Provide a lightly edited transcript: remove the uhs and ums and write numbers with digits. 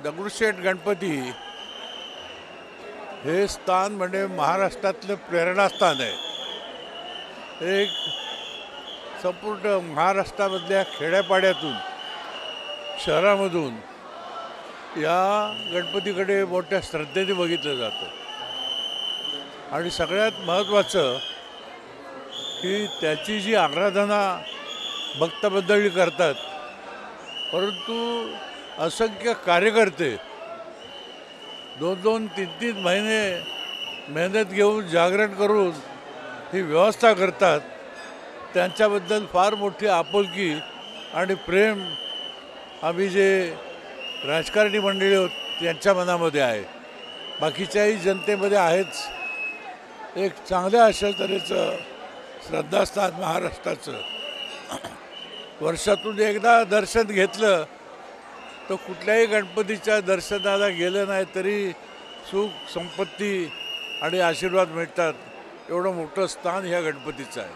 दगडूशेठ गणपती हे स्थान म्हणजे महाराष्ट्रातलं प्रेरणास्थान आहे। एक संपूर्ण महाराष्ट्रामधल्या खेड्यापाड्यातून शहरामधून या गणपतीकडे मोठ्या श्रद्धेने बघितलं जातं आणि सगळ्यात महत्त्वाचं की त्याची जी आराधना भक्तमंडळी करतात, परंतु असंख्य कार्यकर्ते 2-2, 3-3 महिने मेहनत घेऊन जागरण करून ही व्यवस्था करतात। त्यांच्याबद्दल फार मोठी आपुलकी आणि प्रेम आम्ही जे राजकारणी मंडळी आहोत त्यांच्या मनामध्ये आहे, बाकीच्याही जनतेमध्ये आहेच। एक चांगल्या अशा तऱ्हेचं श्रद्धास्थान महाराष्ट्राचं वर्षातून एकदा दर्शन घेतलं तर कुठल्याही गणपतीच्या दर्शनाला गेलं नाही तरी सुख संपत्ती आणि आशीर्वाद मिळतात। एवढं मोठं स्थान ह्या गणपतीचं आहे।